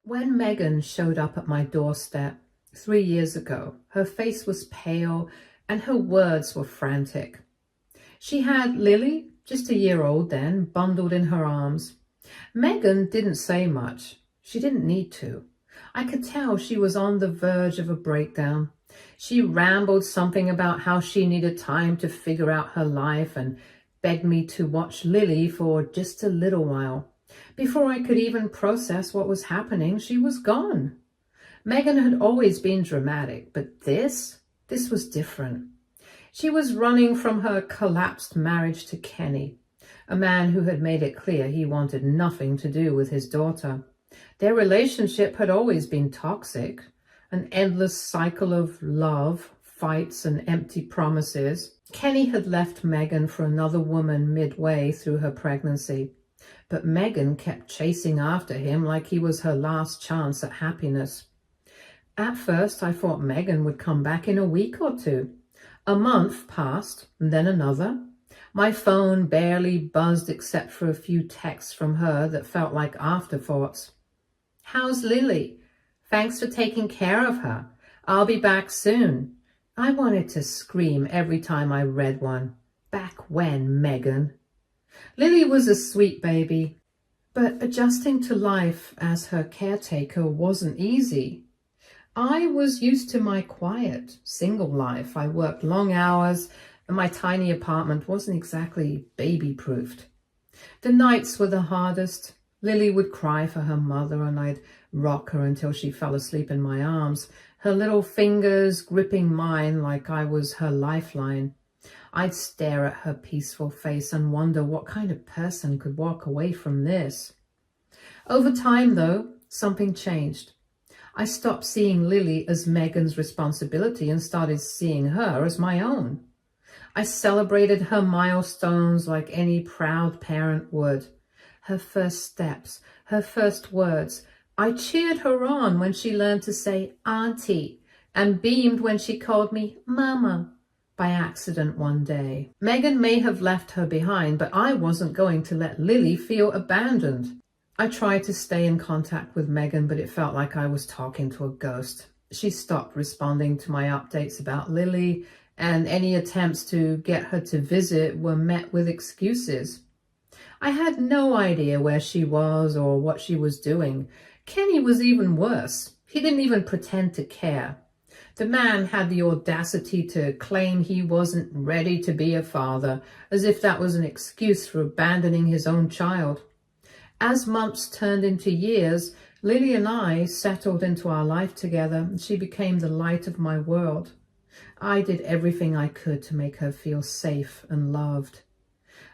When Megan showed up at my doorstep 3 years ago, her face was pale and her words were frantic. She had Lily, just a year old then, bundled in her arms. Megan didn't say much. She didn't need to. I could tell she was on the verge of a breakdown. She rambled something about how she needed time to figure out her life and begged me to watch Lily for just a little while. Before I could even process what was happening, she was gone. Megan had always been dramatic, but this was different. She was running from her collapsed marriage to Kenny, a man who had made it clear he wanted nothing to do with his daughter. Their relationship had always been toxic, an endless cycle of love, fights, and empty promises. Kenny had left Megan for another woman midway through her pregnancy, but Megan kept chasing after him like he was her last chance at happiness. At first, I thought Megan would come back in a week or two. A month passed, and then another. My phone barely buzzed except for a few texts from her that felt like afterthoughts. "How's Lily? Thanks for taking care of her. I'll be back soon." I wanted to scream every time I read one. Back when, Megan? Lily was a sweet baby, but adjusting to life as her caretaker wasn't easy. I was used to my quiet, single life. I worked long hours, and my tiny apartment wasn't exactly baby-proofed. The nights were the hardest. Lily would cry for her mother, and I'd rock her until she fell asleep in my arms, her little fingers gripping mine like I was her lifeline. I'd stare at her peaceful face and wonder what kind of person could walk away from this. Over time, though, something changed. I stopped seeing Lily as Megan's responsibility and started seeing her as my own. I celebrated her milestones like any proud parent would. Her first steps, her first words. I cheered her on when she learned to say auntie and beamed when she called me mama by accident one day. Megan may have left her behind, but I wasn't going to let Lily feel abandoned. I tried to stay in contact with Megan, but it felt like I was talking to a ghost. She stopped responding to my updates about Lily, and any attempts to get her to visit were met with excuses. I had no idea where she was or what she was doing. Kenny was even worse. He didn't even pretend to care. The man had the audacity to claim he wasn't ready to be a father, as if that was an excuse for abandoning his own child. As months turned into years, Lily and I settled into our life together, and she became the light of my world. I did everything I could to make her feel safe and loved.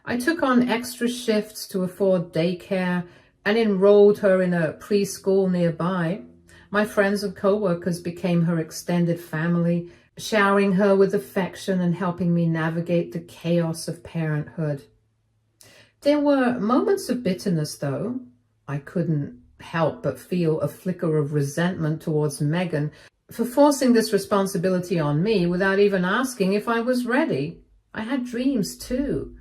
I took on extra shifts to afford daycare and enrolled her in a preschool nearby. My friends and co-workers became her extended family, showering her with affection and helping me navigate the chaos of parenthood. There were moments of bitterness, though. I couldn't help but feel a flicker of resentment towards Megan for forcing this responsibility on me without even asking if I was ready. I had dreams too,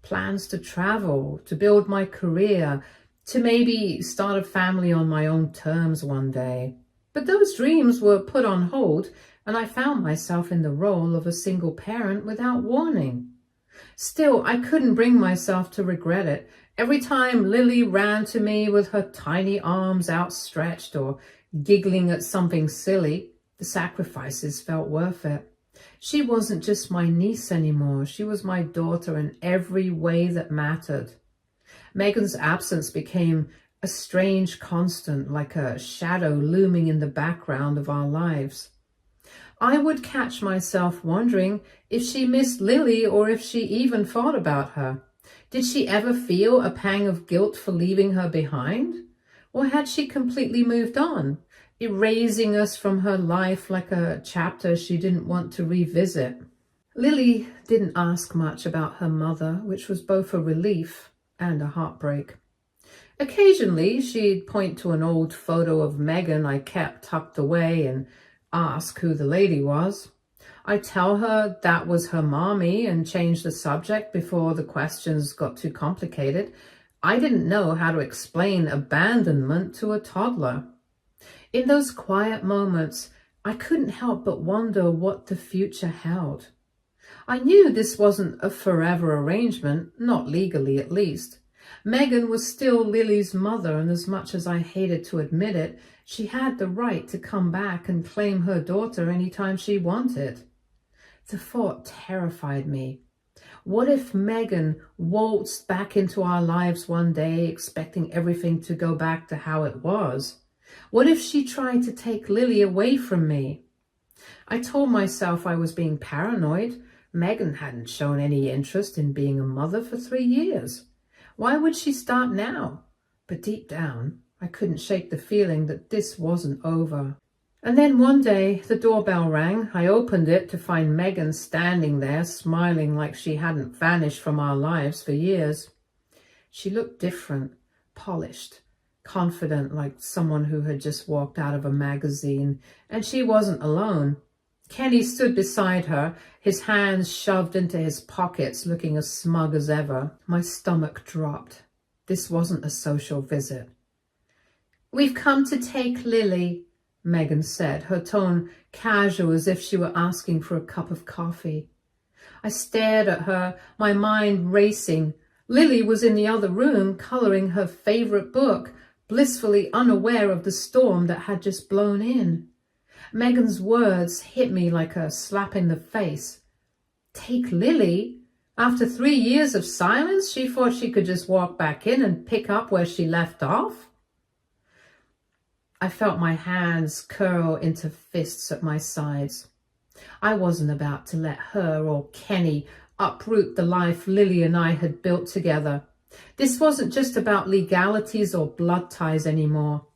plans to travel, to build my career, to maybe start a family on my own terms one day. But those dreams were put on hold, and I found myself in the role of a single parent without warning. Still, I couldn't bring myself to regret it. Every time Lily ran to me with her tiny arms outstretched or giggling at something silly, the sacrifices felt worth it. She wasn't just my niece anymore. She was my daughter in every way that mattered. Megan's absence became a strange constant, like a shadow looming in the background of our lives. I would catch myself wondering if she missed Lily or if she even thought about her. Did she ever feel a pang of guilt for leaving her behind? Or had she completely moved on, erasing us from her life like a chapter she didn't want to revisit? Lily didn't ask much about her mother, which was both a relief and a heartbreak. Occasionally, she'd point to an old photo of Megan I kept tucked away and ask who the lady was. I tell her that was her mommy and change the subject before the questions got too complicated. I didn't know how to explain abandonment to a toddler. In those quiet moments, I couldn't help but wonder what the future held. I knew this wasn't a forever arrangement, not legally at least. Megan was still Lily's mother, and as much as I hated to admit it, she had the right to come back and claim her daughter anytime she wanted. The thought terrified me. What if Megan waltzed back into our lives one day, expecting everything to go back to how it was? What if she tried to take Lily away from me? I told myself I was being paranoid. Megan hadn't shown any interest in being a mother for 3 years. Why would she start now? But deep down, I couldn't shake the feeling that this wasn't over. And then one day, the doorbell rang. I opened it to find Megan standing there, smiling like she hadn't vanished from our lives for years. She looked different, polished, confident, like someone who had just walked out of a magazine. And she wasn't alone. Kenny stood beside her, his hands shoved into his pockets, looking as smug as ever. My stomach dropped. This wasn't a social visit. "We've come to take Lily," Megan said, her tone casual as if she were asking for a cup of coffee. I stared at her, my mind racing. Lily was in the other room, coloring her favorite book, blissfully unaware of the storm that had just blown in. Megan's words hit me like a slap in the face. Take Lily? After 3 years of silence, she thought she could just walk back in and pick up where she left off? I felt my hands curl into fists at my sides. I wasn't about to let her or Kenny uproot the life Lily and I had built together. This wasn't just about legalities or blood ties anymore.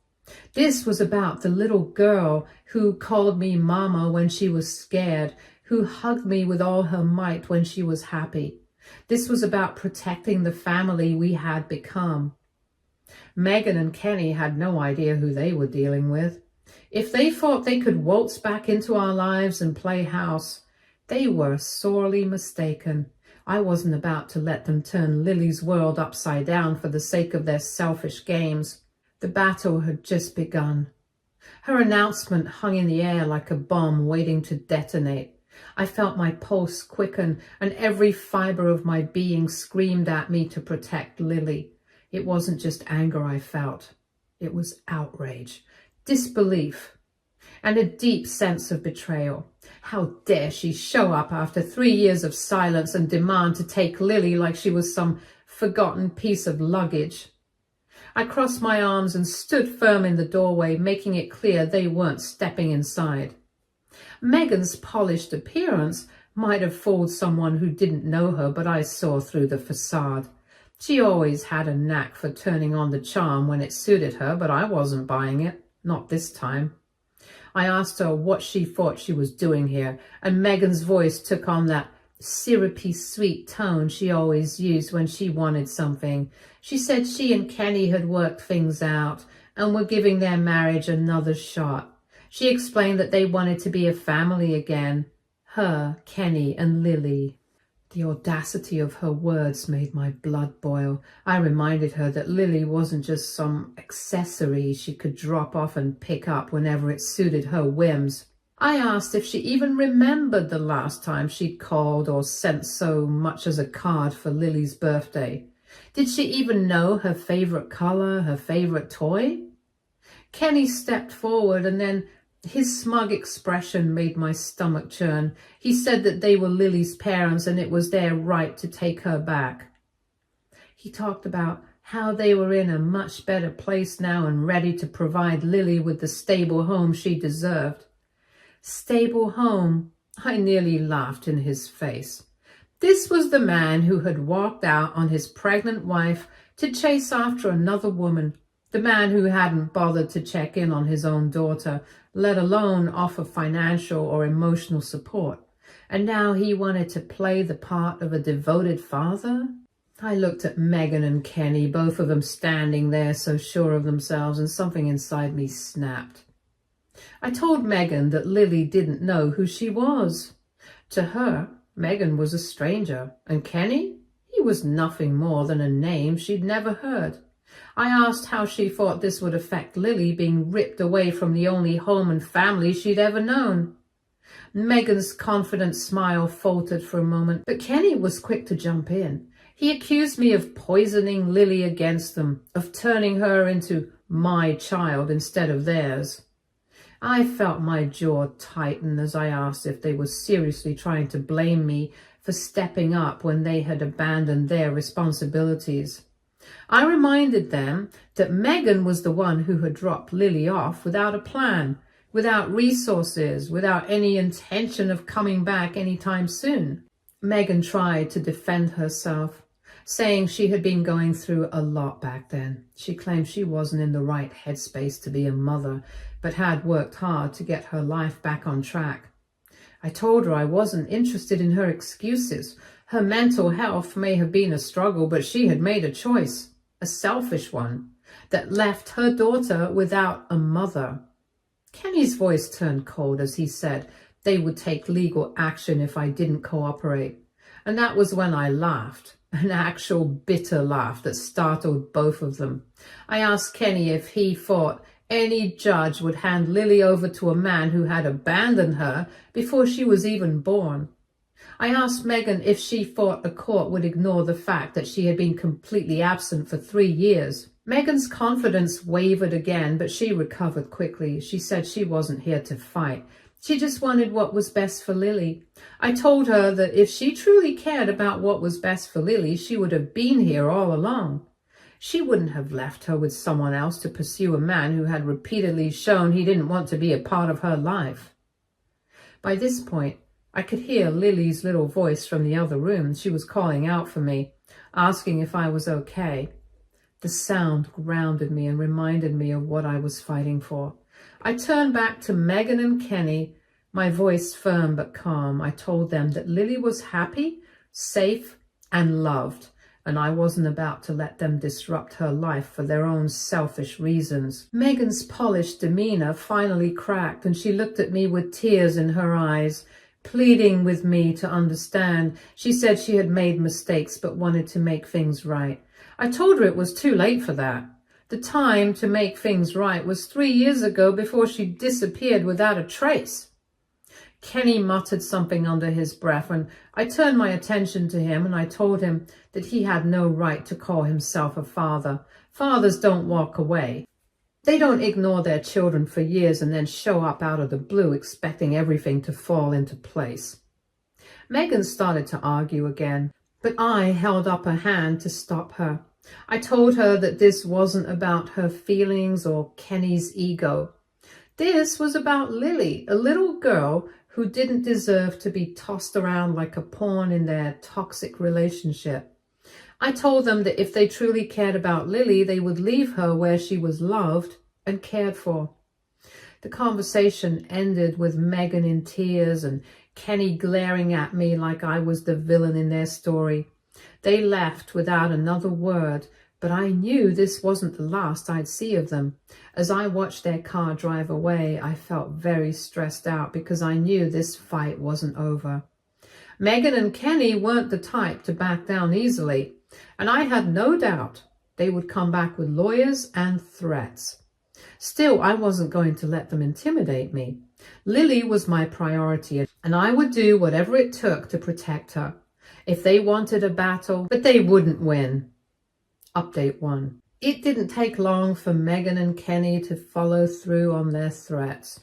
This was about the little girl who called me mama when she was scared, who hugged me with all her might when she was happy. This was about protecting the family we had become. Megan and Kenny had no idea who they were dealing with. If they thought they could waltz back into our lives and play house, they were sorely mistaken. I wasn't about to let them turn Lily's world upside down for the sake of their selfish games. The battle had just begun. Her announcement hung in the air like a bomb waiting to detonate. I felt my pulse quicken, and every fiber of my being screamed at me to protect Lily. It wasn't just anger I felt. It was outrage, disbelief, and a deep sense of betrayal. How dare she show up after 3 years of silence and demand to take Lily like she was some forgotten piece of luggage? I crossed my arms and stood firm in the doorway, making it clear they weren't stepping inside. Megan's polished appearance might have fooled someone who didn't know her, but I saw through the facade. She always had a knack for turning on the charm when it suited her, but I wasn't buying it, not this time. I asked her what she thought she was doing here, and Megan's voice took on that syrupy sweet tone she always used when she wanted something. She said she and Kenny had worked things out and were giving their marriage another shot. She explained that they wanted to be a family again. Her, Kenny, and Lily. The audacity of her words made my blood boil. I reminded her that Lily wasn't just some accessory she could drop off and pick up whenever it suited her whims. I asked if she even remembered the last time she'd called or sent so much as a card for Lily's birthday. Did she even know her favorite color, her favorite toy? Kenny stepped forward, and then his smug expression made my stomach churn. He said that they were Lily's parents and it was their right to take her back. He talked about how they were in a much better place now and ready to provide Lily with the stable home she deserved. Stable home? I nearly laughed in his face. This was the man who had walked out on his pregnant wife to chase after another woman, the man who hadn't bothered to check in on his own daughter, let alone offer financial or emotional support. And now he wanted to play the part of a devoted father? I looked at Megan and Kenny, both of them standing there so sure of themselves, and something inside me snapped. I told Megan that Lily didn't know who she was. To her, Megan was a stranger, and Kenny? He was nothing more than a name she'd never heard. I asked how she thought this would affect Lily being ripped away from the only home and family she'd ever known. Megan's confident smile faltered for a moment, but Kenny was quick to jump in. He accused me of poisoning Lily against them, of turning her into my child instead of theirs. I felt my jaw tighten as I asked if they were seriously trying to blame me for stepping up when they had abandoned their responsibilities. I reminded them that Megan was the one who had dropped Lily off without a plan, without resources, without any intention of coming back anytime soon. Megan tried to defend herself, saying she had been going through a lot back then. She claimed she wasn't in the right headspace to be a mother, but had worked hard to get her life back on track. I told her I wasn't interested in her excuses. Her mental health may have been a struggle, but she had made a choice, a selfish one, that left her daughter without a mother. Kenny's voice turned cold as he said they would take legal action if I didn't cooperate. And that was when I laughed, an actual bitter laugh that startled both of them. I asked Kenny if he thought any judge would hand Lily over to a man who had abandoned her before she was even born. I asked Megan if she thought a court would ignore the fact that she had been completely absent for 3 years. Megan's confidence wavered again, but she recovered quickly. She said she wasn't here to fight. She just wanted what was best for Lily. I told her that if she truly cared about what was best for Lily, she would have been here all along. She wouldn't have left her with someone else to pursue a man who had repeatedly shown he didn't want to be a part of her life. By this point, I could hear Lily's little voice from the other room. She was calling out for me, asking if I was okay. The sound grounded me and reminded me of what I was fighting for. I turned back to Megan and Kenny, my voice firm but calm. I told them that Lily was happy, safe, and loved, and I wasn't about to let them disrupt her life for their own selfish reasons. Megan's polished demeanor finally cracked, and she looked at me with tears in her eyes, pleading with me to understand. She said she had made mistakes but wanted to make things right. I told her it was too late for that. The time to make things right was 3 years ago, before she disappeared without a trace. Kenny muttered something under his breath, and I turned my attention to him, and I told him that he had no right to call himself a father. Fathers don't walk away. They don't ignore their children for years and then show up out of the blue expecting everything to fall into place. Megan started to argue again, but I held up a hand to stop her. I told her that this wasn't about her feelings or Kenny's ego. This was about Lily, a little girl who didn't deserve to be tossed around like a pawn in their toxic relationship. I told them that if they truly cared about Lily, they would leave her where she was loved and cared for. The conversation ended with Megan in tears and Kenny glaring at me like I was the villain in their story. They left without another word, but I knew this wasn't the last I'd see of them. As I watched their car drive away, I felt very stressed out because I knew this fight wasn't over. Megan and Kenny weren't the type to back down easily, and I had no doubt they would come back with lawyers and threats. Still, I wasn't going to let them intimidate me. Lily was my priority, and I would do whatever it took to protect her. If they wanted a battle, but they wouldn't win. Update 1. It didn't take long for Megan and Kenny to follow through on their threats.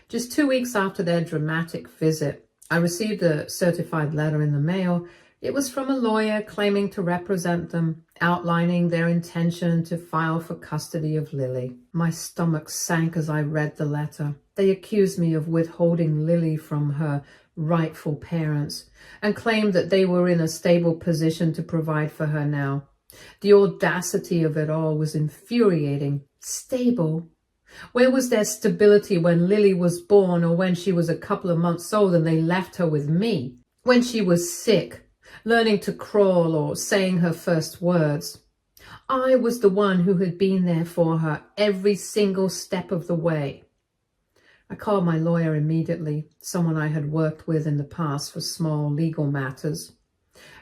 Just 2 weeks after their dramatic visit, I received a certified letter in the mail. It was from a lawyer claiming to represent them, outlining their intention to file for custody of Lily. My stomach sank as I read the letter. They accused me of withholding Lily from her rightful parents and claimed that they were in a stable position to provide for her now. The audacity of it all was infuriating. Stable? Where was their stability when Lily was born, or when she was a couple of months old and they left her with me? When she was sick, learning to crawl or saying her first words? I was the one who had been there for her every single step of the way. I called my lawyer immediately, someone I had worked with in the past for small legal matters.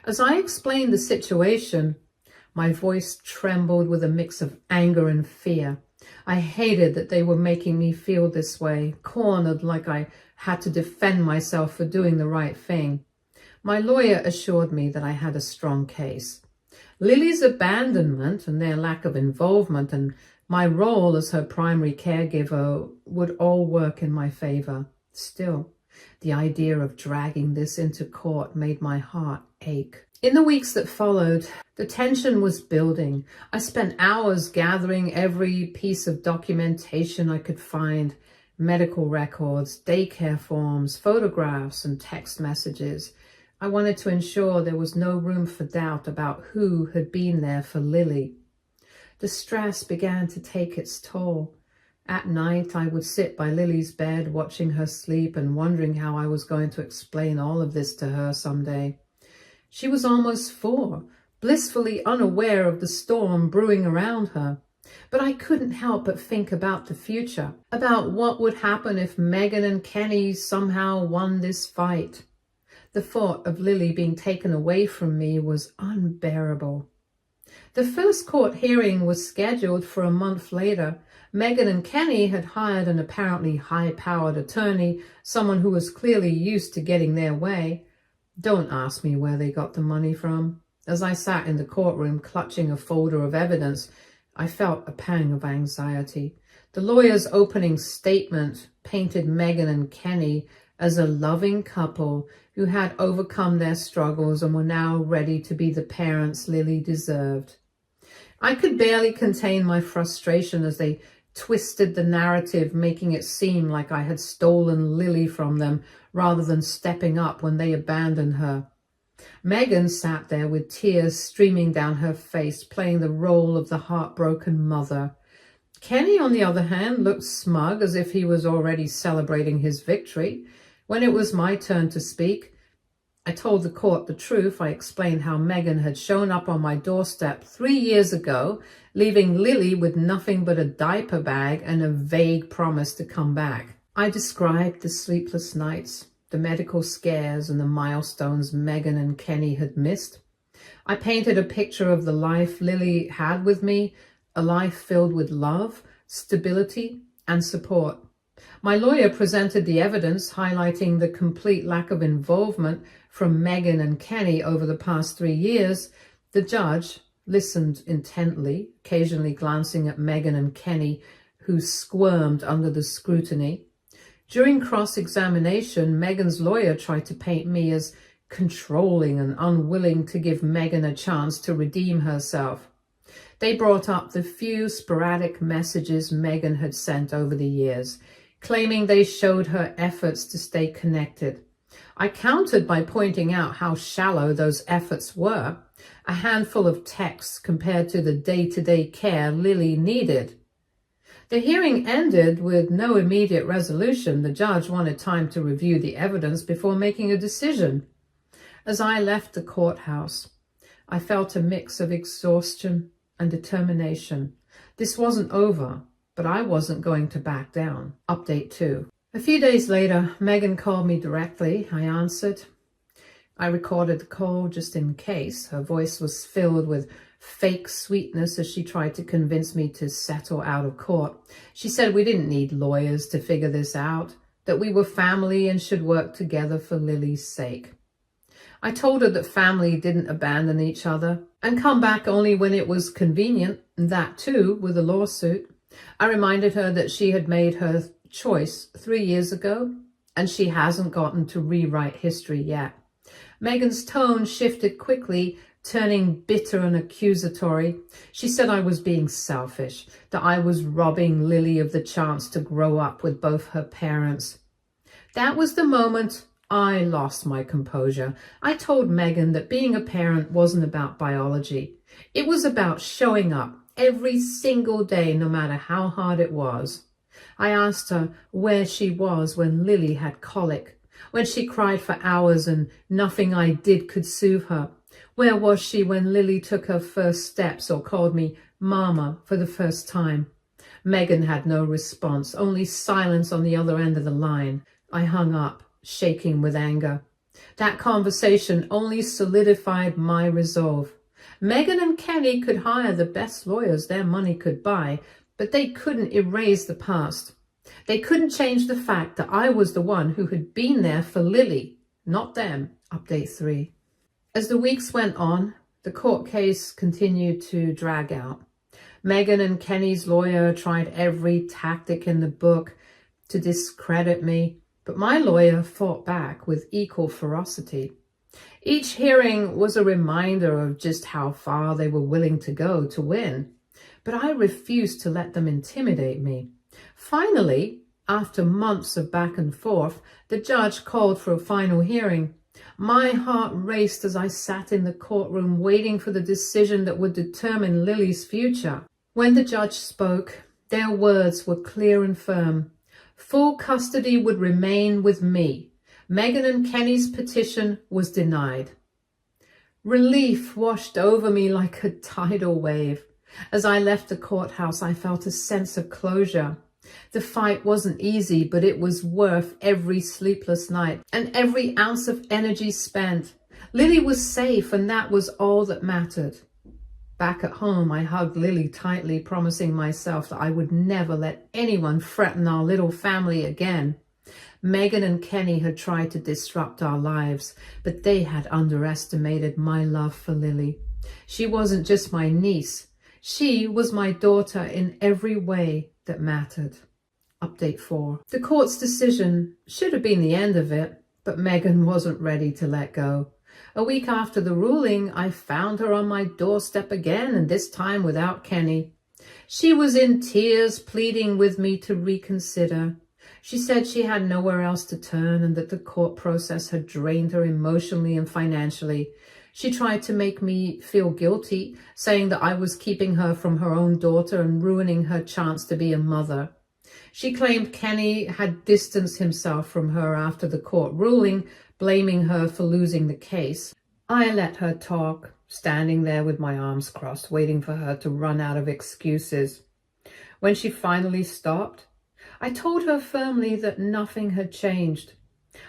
As I explained the situation, My voice trembled with a mix of anger and fear. I hated that they were making me feel this way, cornered like I had to defend myself for doing the right thing. My lawyer assured me that I had a strong case. Lily's abandonment and their lack of involvement and my role as her primary caregiver would all work in my favor. Still, the idea of dragging this into court made my heart ache. In the weeks that followed, the tension was building. I spent hours gathering every piece of documentation I could find: medical records, daycare forms, photographs, and text messages. I wanted to ensure there was no room for doubt about who had been there for Lily. The stress began to take its toll. At night, I would sit by Lily's bed, watching her sleep and wondering how I was going to explain all of this to her someday. She was almost 4, blissfully unaware of the storm brewing around her. But I couldn't help but think about the future, about what would happen if Megan and Kenny somehow won this fight. The thought of Lily being taken away from me was unbearable. The first court hearing was scheduled for a month later. Megan and Kenny had hired an apparently high-powered attorney, someone who was clearly used to getting their way. Don't ask me where they got the money from. As I sat in the courtroom clutching a folder of evidence, I felt a pang of anxiety. The lawyer's opening statement painted Megan and Kenny as a loving couple who had overcome their struggles and were now ready to be the parents Lily deserved. I could barely contain my frustration as they twisted the narrative, making it seem like I had stolen Lily from them rather than stepping up when they abandoned her. Megan sat there with tears streaming down her face, playing the role of the heartbroken mother. Kenny, on the other hand, looked smug, as if he was already celebrating his victory. When it was my turn to speak, I told the court the truth. I explained how Megan had shown up on my doorstep 3 years ago, leaving Lily with nothing but a diaper bag and a vague promise to come back. I described the sleepless nights, the medical scares, and the milestones Megan and Kenny had missed. I painted a picture of the life Lily had with me, a life filled with love, stability, and support. My lawyer presented the evidence, highlighting the complete lack of involvement from Megan and Kenny over the past 3 years. The judge listened intently, occasionally glancing at Megan and Kenny, who squirmed under the scrutiny. During cross-examination, Megan's lawyer tried to paint me as controlling and unwilling to give Megan a chance to redeem herself. They brought up the few sporadic messages Megan had sent over the years, claiming they showed her efforts to stay connected. I countered by pointing out how shallow those efforts were, a handful of texts compared to the day-to-day care Lily needed. The hearing ended with no immediate resolution. The judge wanted time to review the evidence before making a decision. As I left the courthouse, I felt a mix of exhaustion and determination. This wasn't over, but I wasn't going to back down. Update 2. A few days later, Megan called me directly. I answered. I recorded the call just in case. Her voice was filled with fake sweetness as she tried to convince me to settle out of court. She said we didn't need lawyers to figure this out, that we were family and should work together for Lily's sake. I told her that family didn't abandon each other and come back only when it was convenient, and that too with a lawsuit. I reminded her that she had made her choice 3 years ago and she hasn't gotten to rewrite history yet. Megan's tone shifted quickly, turning bitter and accusatory. She said I was being selfish, that I was robbing Lily of the chance to grow up with both her parents. That was the moment I lost my composure. I told Megan that being a parent wasn't about biology. It was about showing up every single day, no matter how hard it was. I asked her where she was when Lily had colic, when she cried for hours and nothing I did could soothe her. Where was she when Lily took her first steps or called me Mama for the first time? Megan had no response, only silence on the other end of the line. I hung up, shaking with anger. That conversation only solidified my resolve. Megan and Kenny could hire the best lawyers their money could buy, but they couldn't erase the past. They couldn't change the fact that I was the one who had been there for Lily, not them. Update 3. As the weeks went on, the court case continued to drag out. Megan and Kenny's lawyer tried every tactic in the book to discredit me, but my lawyer fought back with equal ferocity. Each hearing was a reminder of just how far they were willing to go to win, but I refused to let them intimidate me. Finally, after months of back and forth, the judge called for a final hearing. My heart raced as I sat in the courtroom waiting for the decision that would determine Lily's future. When the judge spoke, their words were clear and firm. Full custody would remain with me. Megan and Kenny's petition was denied. Relief washed over me like a tidal wave. As I left the courthouse, I felt a sense of closure. The fight wasn't easy, but it was worth every sleepless night and every ounce of energy spent. Lily was safe, and that was all that mattered. Back at home, I hugged Lily tightly, promising myself that I would never let anyone threaten our little family again. Megan and Kenny had tried to disrupt our lives, but they had underestimated my love for Lily. She wasn't just my niece. She was my daughter in every way that mattered. Update 4. The court's decision should have been the end of it, but Megan wasn't ready to let go. A week after the ruling, I found her on my doorstep again, and this time without Kenny. She was in tears, pleading with me to reconsider. She said she had nowhere else to turn and that the court process had drained her emotionally and financially. She tried to make me feel guilty, saying that I was keeping her from her own daughter and ruining her chance to be a mother. She claimed Kenny had distanced himself from her after the court ruling, blaming her for losing the case. I let her talk, standing there with my arms crossed, waiting for her to run out of excuses. When she finally stopped, I told her firmly that nothing had changed.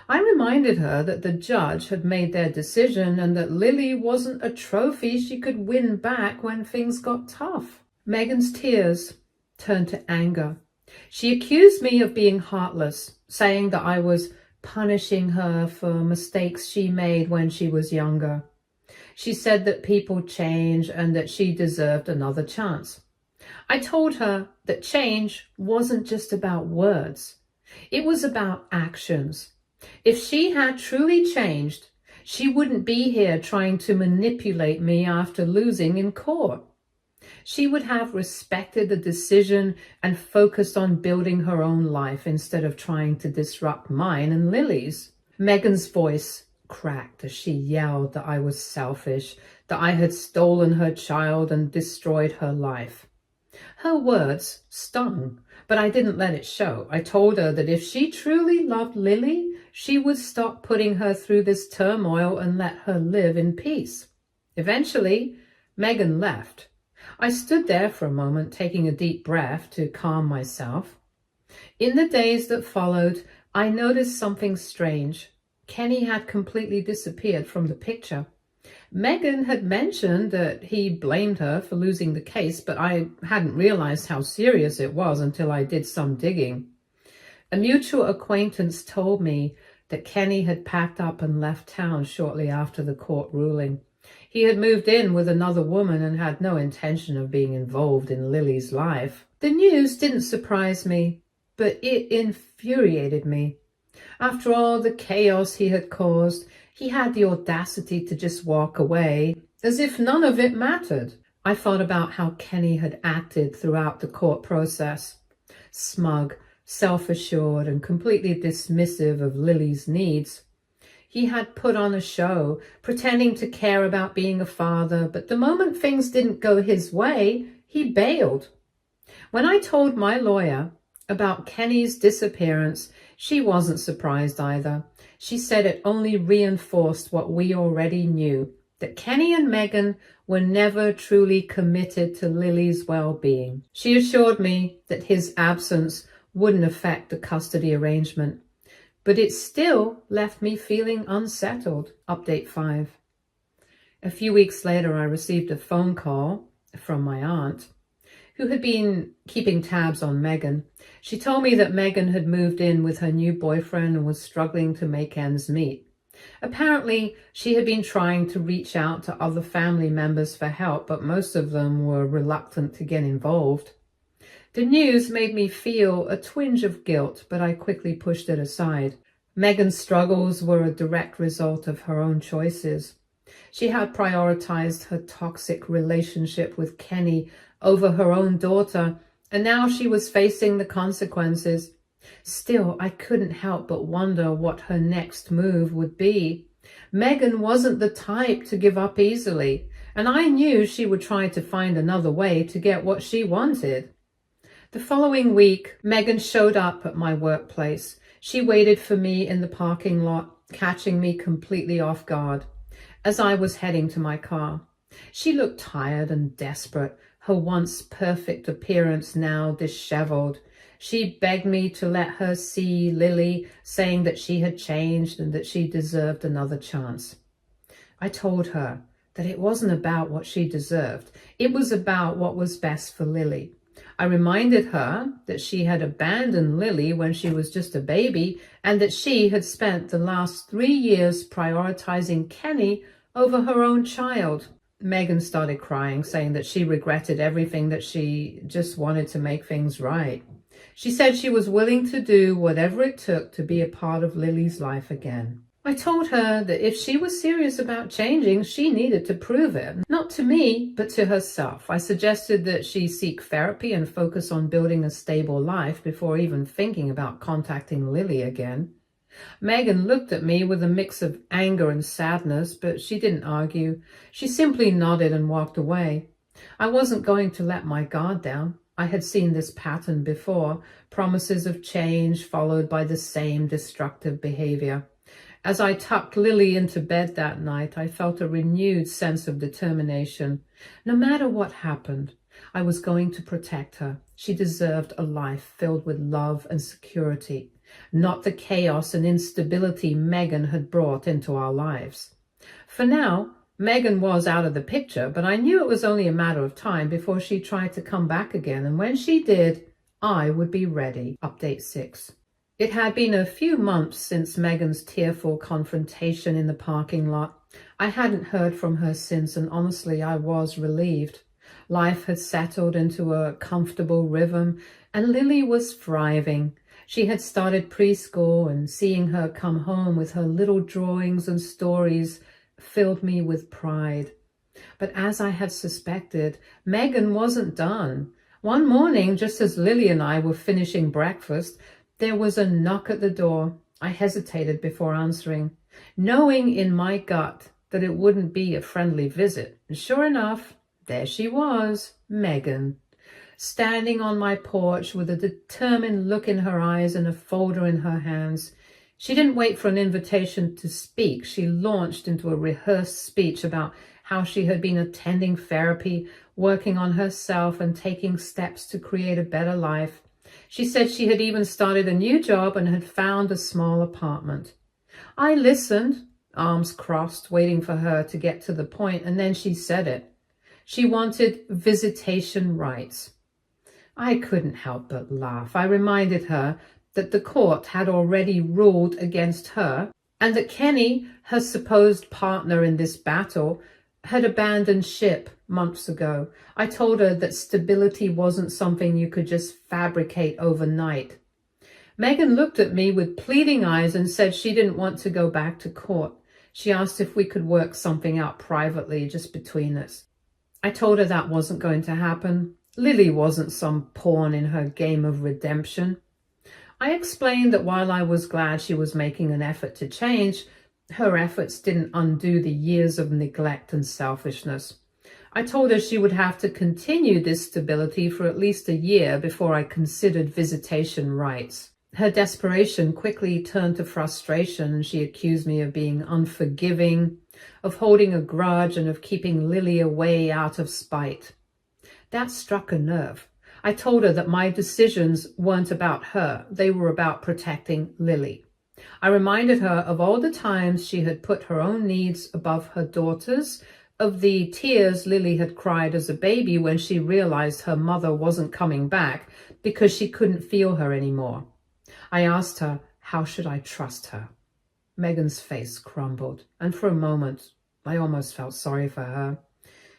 I reminded her that the judge had made their decision and that Lily wasn't a trophy she could win back when things got tough. Megan's tears turned to anger. She accused me of being heartless, saying that I was punishing her for mistakes she made when she was younger. She said that people change and that she deserved another chance. I told her that change wasn't just about words. It was about actions. If she had truly changed, she wouldn't be here trying to manipulate me after losing in court. She would have respected the decision and focused on building her own life instead of trying to disrupt mine and Lily's. Megan's voice cracked as she yelled that I was selfish, that I had stolen her child and destroyed her life. Her words stung, but I didn't let it show. I told her that if she truly loved Lily, she would stop putting her through this turmoil and let her live in peace. Eventually, Megan left. I stood there for a moment, taking a deep breath to calm myself. In the days that followed, I noticed something strange. Kenny had completely disappeared from the picture. Megan had mentioned that he blamed her for losing the case, but I hadn't realized how serious it was until I did some digging. A mutual acquaintance told me that Kenny had packed up and left town shortly after the court ruling. He had moved in with another woman and had no intention of being involved in Lily's life. The news didn't surprise me, but it infuriated me. After all the chaos he had caused, he had the audacity to just walk away, as if none of it mattered. I thought about how Kenny had acted throughout the court process. Smug, self-assured, and completely dismissive of Lily's needs. He had put on a show, pretending to care about being a father, but the moment things didn't go his way, he bailed. When I told my lawyer about Kenny's disappearance, she wasn't surprised either. She said it only reinforced what we already knew, that Kenny and Megan were never truly committed to Lily's well-being. She assured me that his absence wouldn't affect the custody arrangement, but it still left me feeling unsettled. Update 5. A few weeks later, I received a phone call from my aunt, who had been keeping tabs on Megan. She told me that Megan had moved in with her new boyfriend and was struggling to make ends meet. Apparently, she had been trying to reach out to other family members for help, but most of them were reluctant to get involved. The news made me feel a twinge of guilt, but I quickly pushed it aside. Megan's struggles were a direct result of her own choices. She had prioritized her toxic relationship with Kenny over her own daughter, and now she was facing the consequences. Still, I couldn't help but wonder what her next move would be. Megan wasn't the type to give up easily, and I knew she would try to find another way to get what she wanted. The following week, Megan showed up at my workplace. She waited for me in the parking lot, catching me completely off guard as I was heading to my car. She looked tired and desperate, her once perfect appearance now disheveled. She begged me to let her see Lily, saying that she had changed and that she deserved another chance. I told her that it wasn't about what she deserved. It was about what was best for Lily. I reminded her that she had abandoned Lily when she was just a baby and that she had spent the last 3 years prioritizing Kenny over her own child. Megan started crying, saying that she regretted everything, that she just wanted to make things right. She said she was willing to do whatever it took to be a part of Lily's life again. I told her that if she was serious about changing, she needed to prove it, not to me, but to herself. I suggested that she seek therapy and focus on building a stable life before even thinking about contacting Lily again. Megan looked at me with a mix of anger and sadness, but she didn't argue. She simply nodded and walked away. I wasn't going to let my guard down. I had seen this pattern before, promises of change followed by the same destructive behavior. As I tucked Lily into bed that night, I felt a renewed sense of determination. No matter what happened, I was going to protect her. She deserved a life filled with love and security, not the chaos and instability Megan had brought into our lives. For now, Megan was out of the picture, but I knew it was only a matter of time before she tried to come back again, and when she did, I would be ready. Update 6. It had been a few months since Megan's tearful confrontation in the parking lot. I hadn't heard from her since, and honestly, I was relieved. Life had settled into a comfortable rhythm, and Lily was thriving. She had started preschool, and seeing her come home with her little drawings and stories filled me with pride. But as I had suspected, Megan wasn't done. One morning, just as Lily and I were finishing breakfast, there was a knock at the door. I hesitated before answering, knowing in my gut that it wouldn't be a friendly visit. And sure enough, there she was, Megan, standing on my porch with a determined look in her eyes and a folder in her hands. She didn't wait for an invitation to speak. She launched into a rehearsed speech about how she had been attending therapy, working on herself, and taking steps to create a better life. She said she had even started a new job and had found a small apartment. I listened, arms crossed, waiting for her to get to the point, and then she said it. She wanted visitation rights. I couldn't help but laugh. I reminded her that the court had already ruled against her and that Kenny, her supposed partner in this battle, had abandoned ship months ago. I told her that stability wasn't something you could just fabricate overnight. Megan looked at me with pleading eyes and said she didn't want to go back to court. She asked if we could work something out privately, just between us. I told her that wasn't going to happen. Lily wasn't some pawn in her game of redemption. I explained that while I was glad she was making an effort to change, her efforts didn't undo the years of neglect and selfishness. I told her she would have to continue this stability for at least a year before I considered visitation rights. Her desperation quickly turned to frustration, and she accused me of being unforgiving, of holding a grudge, and of keeping Lily away out of spite. That struck a nerve. I told her that my decisions weren't about her. They were about protecting Lily. I reminded her of all the times she had put her own needs above her daughter's, of the tears Lily had cried as a baby when she realized her mother wasn't coming back because she couldn't feel her anymore. I asked her, how should I trust her? Megan's face crumbled, and for a moment, I almost felt sorry for her.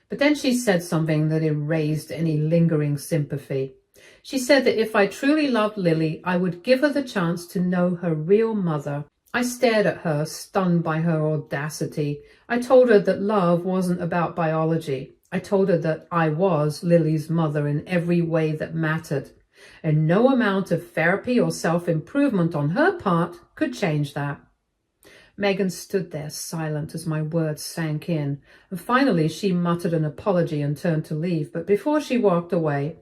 But then she said something that erased any lingering sympathy. She said that if I truly loved Lily, I would give her the chance to know her real mother. I stared at her, stunned by her audacity. I told her that love wasn't about biology. I told her that I was Lily's mother in every way that mattered, and no amount of therapy or self-improvement on her part could change that. Megan stood there silent as my words sank in, and finally she muttered an apology and turned to leave. But before she walked away,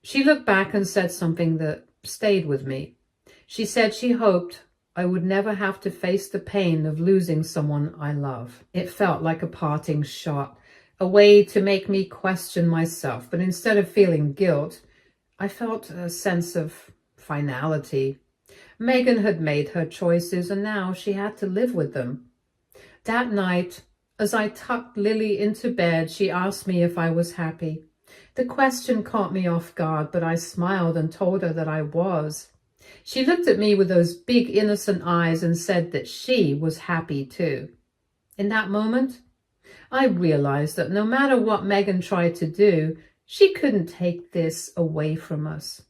she looked back and said something that stayed with me. She said she hoped I would never have to face the pain of losing someone I love. It felt like a parting shot, a way to make me question myself. But instead of feeling guilt, I felt a sense of finality. Megan had made her choices, and now she had to live with them. That night, as I tucked Lily into bed, she asked me if I was happy. The question caught me off guard, but I smiled and told her that I was. She looked at me with those big innocent eyes and said that she was happy too. In that moment, I realized that no matter what Megan tried to do, she couldn't take this away from us.